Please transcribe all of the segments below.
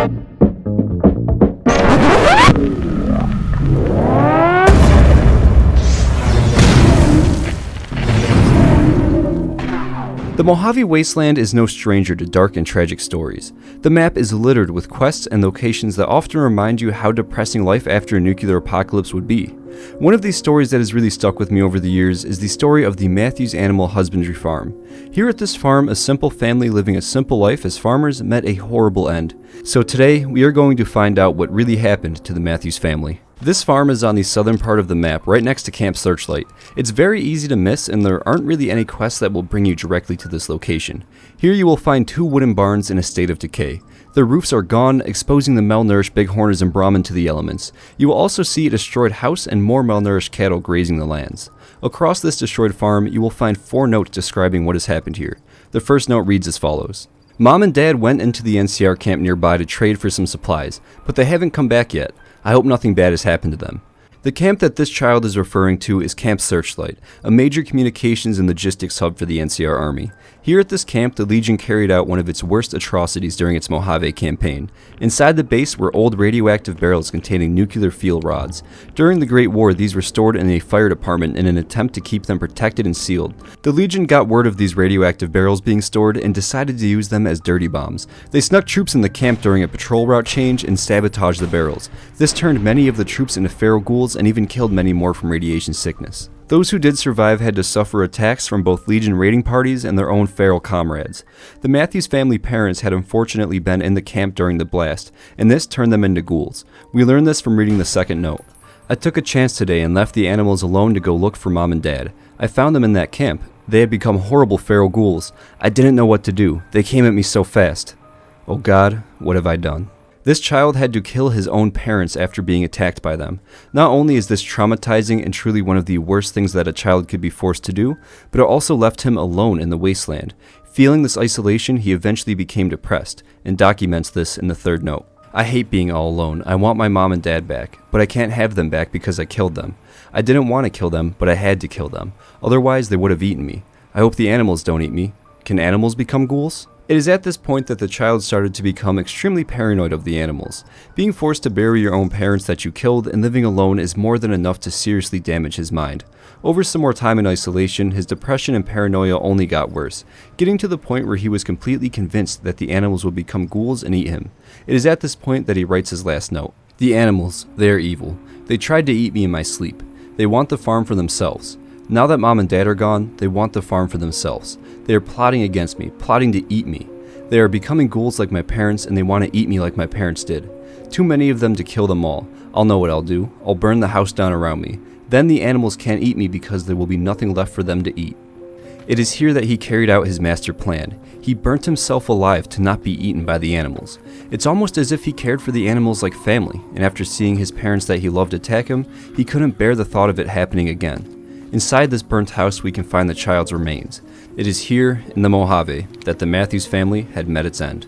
The Mojave Wasteland is no stranger to dark and tragic stories. The map is littered with quests and locations that often remind you how depressing life after a nuclear apocalypse would be. One of these stories that has really stuck with me over the years is the story of the Matthews Animal Husbandry Farm. Here at this farm, a simple family living a simple life as farmers met a horrible end. So today, we are going to find out what really happened to the Matthews family. This farm is on the southern part of the map, right next to Camp Searchlight. It's very easy to miss, and there aren't really any quests that will bring you directly to this location. Here you will find 2 wooden barns in a state of decay. Their roofs are gone, exposing the malnourished bighorners and Brahmin to the elements. You will also see a destroyed house and more malnourished cattle grazing the lands. Across this destroyed farm, you will find 4 notes describing what has happened here. The first note reads as follows. Mom and Dad went into the NCR camp nearby to trade for some supplies, but they haven't come back yet. I hope nothing bad has happened to them. The camp that this child is referring to is Camp Searchlight, a major communications and logistics hub for the NCR Army. Here at this camp, the Legion carried out one of its worst atrocities during its Mojave campaign. Inside the base were old radioactive barrels containing nuclear fuel rods. During the Great War, these were stored in a fire department in an attempt to keep them protected and sealed. The Legion got word of these radioactive barrels being stored and decided to use them as dirty bombs. They snuck troops in the camp during a patrol route change and sabotaged the barrels. This turned many of the troops into feral ghouls and even killed many more from radiation sickness. Those who did survive had to suffer attacks from both Legion raiding parties and their own feral comrades. The Matthews family parents had unfortunately been in the camp during the blast, and this turned them into ghouls. We learned this from reading the second note. I took a chance today and left the animals alone to go look for Mom and Dad. I found them in that camp. They had become horrible feral ghouls. I didn't know what to do. They came at me so fast. Oh God, what have I done? This child had to kill his own parents after being attacked by them. Not only is this traumatizing and truly one of the worst things that a child could be forced to do, but it also left him alone in the wasteland. Feeling this isolation, he eventually became depressed, and documents this in the third note. I hate being all alone. I want my mom and dad back, but I can't have them back because I killed them. I didn't want to kill them, but I had to kill them. Otherwise, they would have eaten me. I hope the animals don't eat me. Can animals become ghouls? It is at this point that the child started to become extremely paranoid of the animals. Being forced to bury your own parents that you killed and living alone is more than enough to seriously damage his mind. Over some more time in isolation, his depression and paranoia only got worse, getting to the point where he was completely convinced that the animals would become ghouls and eat him. It is at this point that he writes his last note. The animals, they are evil. They tried to eat me in my sleep. They want the farm for themselves. Now that Mom and Dad are gone, they want the farm for themselves. They are plotting against me, plotting to eat me. They are becoming ghouls like my parents, and they want to eat me like my parents did. Too many of them to kill them all. I'll know what I'll do. I'll burn the house down around me. Then the animals can't eat me because there will be nothing left for them to eat. It is here that he carried out his master plan. He burnt himself alive to not be eaten by the animals. It's almost as if he cared for the animals like family, and after seeing his parents that he loved attack him, he couldn't bear the thought of it happening again. Inside this burnt house, we can find the child's remains. It is here, in the Mojave, that the Matthews family had met its end.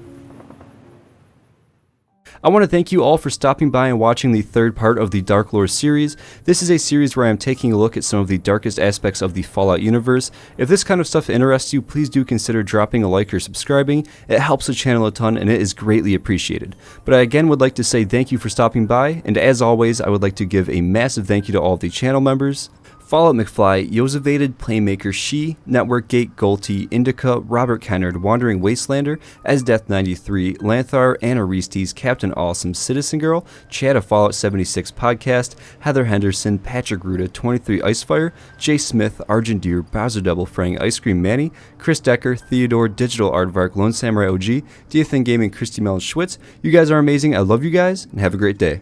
I want to thank you all for stopping by and watching the third part of the Dark Lore series. This is a series where I am taking a look at some of the darkest aspects of the Fallout universe. If this kind of stuff interests you, please do consider dropping a like or subscribing. It helps the channel a ton and it is greatly appreciated. But I again would like to say thank you for stopping by, and as always, I would like to give a massive thank you to all of the channel members. Fallout McFly, Yosevated, Playmaker, She, Network Gate, Golty, Indica, Robert Kennard, Wandering Wastelander, Esdeath93, Lanthar, Anna Reestes, Captain Awesome, Citizen Girl, Chad of Fallout 76 Podcast, Heather Henderson, Patrick Ruda, 23 Icefire, Jay Smith, Argent Deer, Bowser Double Frang, Ice Cream Manny, Chris Decker, Theodore, Digital Aardvark, Lone Samurai OG, Diathan Gaming, Christy Mellon Schwitz. You guys are amazing. I love you guys, and have a great day.